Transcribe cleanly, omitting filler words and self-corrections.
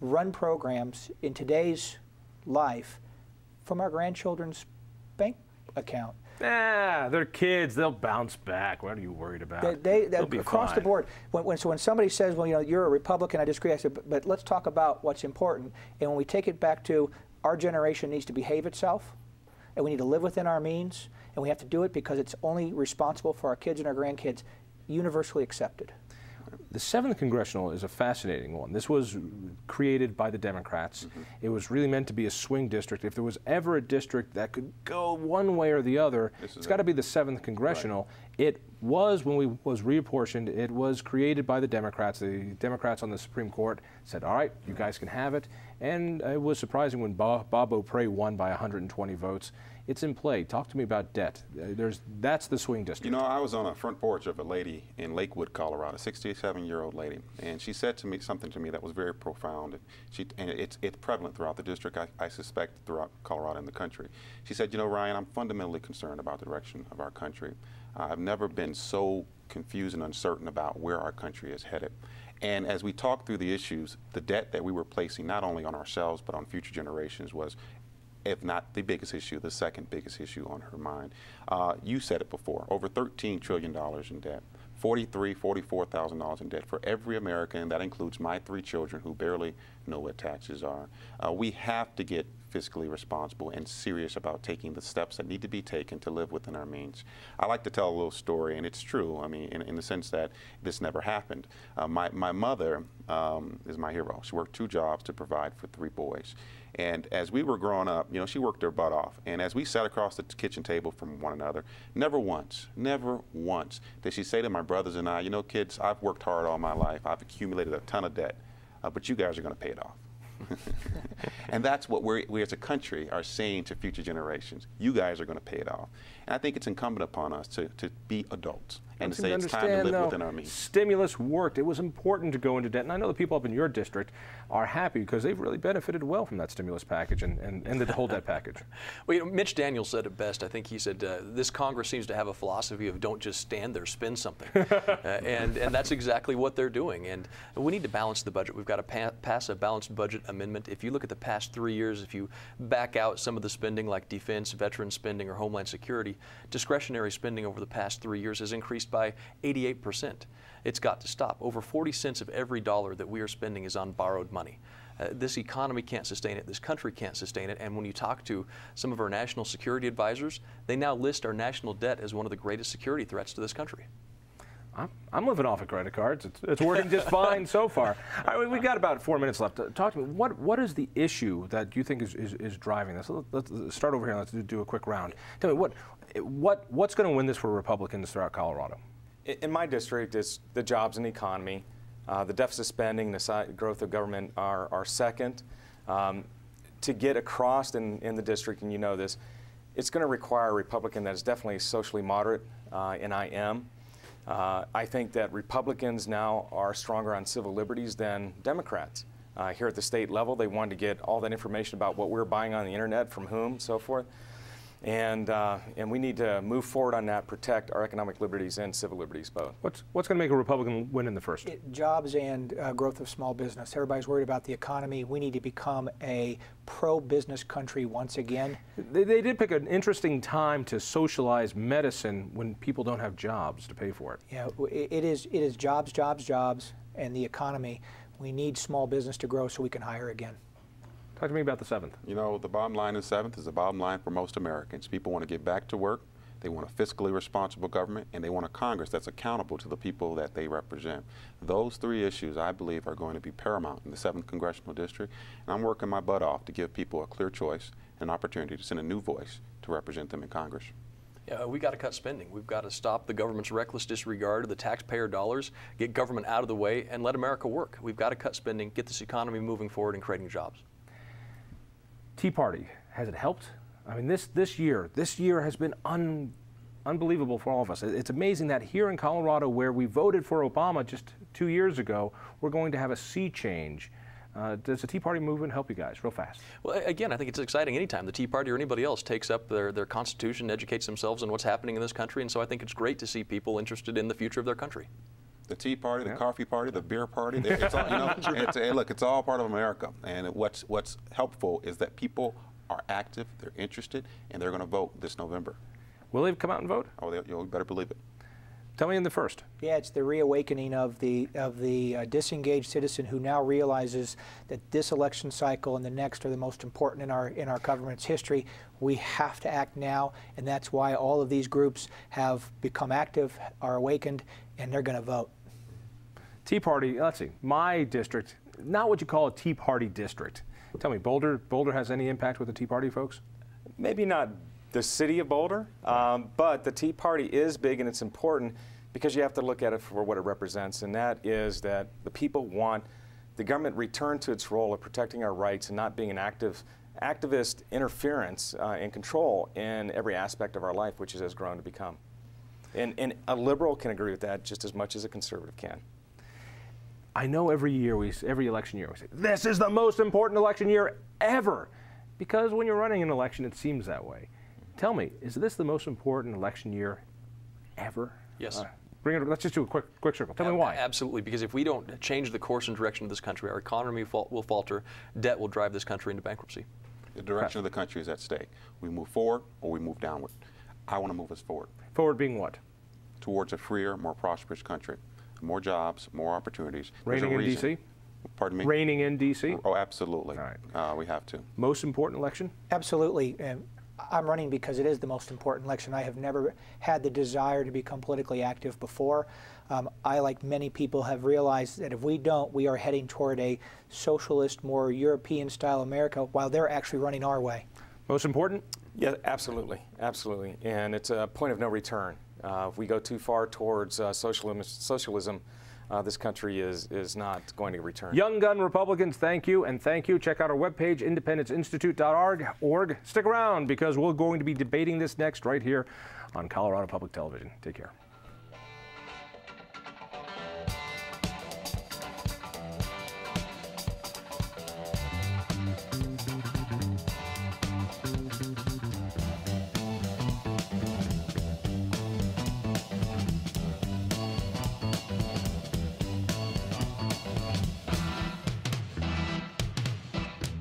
run programs in today's life from our grandchildren's bank account. They're kids. They'll bounce back. What are you worried about? They'll be across fine. the board. So when somebody says, well, you know, you're a Republican, I disagree, I said, but let's talk about what's important. And when we take it back to our generation needs to behave itself, and we need to live within our means, and we have to do it because it's only responsible for our kids and our grandkids, universally accepted. The 7th Congressional is a fascinating one. This was created by the Democrats. It was really meant to be a swing district. If there was ever a district that could go one way or the other, it's got to be the 7th Congressional. Right. It was, when we was reapportioned, it was created by the Democrats. The Democrats on the Supreme Court said, all right, you guys can have it. And it was surprising when Bob O'Prey won by 120 votes. It's in play. Talk to me about debt. That's the swing district. You know, I was on a front porch of a lady in Lakewood, Colorado, a 67-year-old lady, and she said to me something that was very profound. And it's prevalent throughout the district, I suspect, throughout Colorado and the country. She said, you know, Ryan, I'm fundamentally concerned about the direction of our country. I've never been so confused and uncertain about where our country is headed. And as we talked through the issues, the debt that we were placing not only on ourselves but on future generations was, if not the biggest issue, the second biggest issue on her mind. You said it before, over $13 trillion in debt, $44,000 in debt for every American. That includes my 3 children who barely know what taxes are. We have to get fiscally responsible and serious about taking the steps that need to be taken to live within our means. I like to tell a little story, and it's true, I mean, in the sense that this never happened. My mother is my hero. She worked 2 jobs to provide for 3 boys. And as we were growing up, you know, she worked her butt off. And as we sat across the kitchen table from one another, never once did she say to my brothers and I, you know, kids, I've worked hard all my life. I've accumulated a ton of debt, but you guys are going to pay it off. And that's what we as a country are saying to future generations. You guys are going to pay it off. And I think it's incumbent upon us to be adults and to say it's time to live within our means. Stimulus worked. It was important to go into debt. And I know the people up in your district are happy because they've really benefited well from that stimulus package and the whole debt package. Well, you know, Mitch Daniels said it best. I think he said, this Congress seems to have a philosophy of don't just stand there, spend something. And that's exactly what they're doing. And we need to balance the budget. We've got to pass a balanced budget amendment. If you look at the past 3 years, if you back out some of the spending like defense, veteran spending, or homeland security, discretionary spending over the past 3 years has increased by 88%. It's got to stop. Over 40 cents of every dollar that we are spending is on borrowed money. This economy can't sustain it. This country can't sustain it. And when you talk to some of our national security advisors, they now list our national debt as one of the greatest security threats to this country. I'm living off of credit cards. It's working just fine so far. All right, we've got about 4 minutes left. Talk to me. What is the issue that you think is driving this? Let's start over here. Let's do a quick round. Tell me what's going to win this for Republicans throughout Colorado? In my district, it's the jobs and economy. The deficit spending, the growth of government are second. To get across in the district, and you know this, it's going to require a Republican that is definitely socially moderate, and I am. I think that Republicans now are stronger on civil liberties than Democrats. Here at the state level, they wanted to get all that information about what we're buying on the internet, from whom, so forth. And we need to move forward on that, protect our economic liberties and civil liberties both. What's going to make a Republican win in the first? Jobs and growth of small business. Everybody's worried about the economy. We need to become a pro-business country once again. They did pick an interesting time to socialize medicine when people don't have jobs to pay for it. Yeah, it is jobs, jobs, jobs, and the economy. We need small business to grow so we can hire again. Talk to me about the 7th. You know, the bottom line in 7th is the bottom line for most Americans. People want to get back to work, they want a fiscally responsible government, and they want a Congress that's accountable to the people that they represent. Those 3 issues, I believe, are going to be paramount in the 7th Congressional District, and I'm working my butt off to give people a clear choice and an opportunity to send a new voice to represent them in Congress. Yeah, we got to cut spending. We've got to stop the government's reckless disregard of the taxpayer dollars, get government out of the way, and let America work. We've got to cut spending, get this economy moving forward and creating jobs. Tea Party, has it helped? I mean, this year has been unbelievable for all of us. It's amazing that here in Colorado, where we voted for Obama just 2 years ago, we're going to have a sea change. Does the Tea Party movement help you guys real fast? Well, again, I think it's exciting anytime the Tea Party or anybody else takes up their constitution, educates themselves on what's happening in this country, and so I think it's great to see people interested in the future of their country. The Tea Party, the coffee party, the beer party. It's all, you know, look, it's all part of America. And what's helpful is that people are active, they're interested, and they're going to vote this November. Will they come out and vote? Oh, you better believe it. Tell me in the first. Yeah, it's the reawakening of the disengaged citizen who now realizes that this election cycle and the next are the most important in our government's history. We have to act now, and that's why all of these groups have become active, are awakened, and they're going to vote. Tea Party. Let's see. My district, not what you call a Tea Party district. Tell me, Boulder has any impact with the Tea Party folks? Maybe not the city of Boulder, but the Tea Party is big and it's important because you have to look at it for what it represents, and that is that the people want the government return to its role of protecting our rights and not being an activist interference and control in every aspect of our life, which it has grown to become. And a liberal can agree with that just as much as a conservative can. I know every election year we say, this is the most important election year ever, because when you're running an election, it seems that way. Tell me, is this the most important election year ever? Yes. Let's just do a quick circle. Tell me why. Absolutely, because if we don't change the course and direction of this country, our economy will falter, debt will drive this country into bankruptcy. The direction of the country is at stake. We move forward or we move downward. I want to move us forward. Forward being what? Towards a freer, more prosperous country. More jobs, more opportunities. Reigning in D.C.? Pardon me? Reigning in D.C.? Oh, absolutely. All right. We have to. Most important election? Absolutely. I'm running because it is the most important election. I have never had the desire to become politically active before. I, like many people, have realized that if we don't, we are heading toward a socialist, more European-style America, while they're actually running our way. Most important? Yeah, absolutely, absolutely. And it's a point of no return. If we go too far towards socialism, this country is not going to return. Young Gun Republicans, thank you, and thank you. Check out our webpage, independenceinstitute.org. Stick around, because we're going to be debating this next right here on Colorado Public Television. Take care.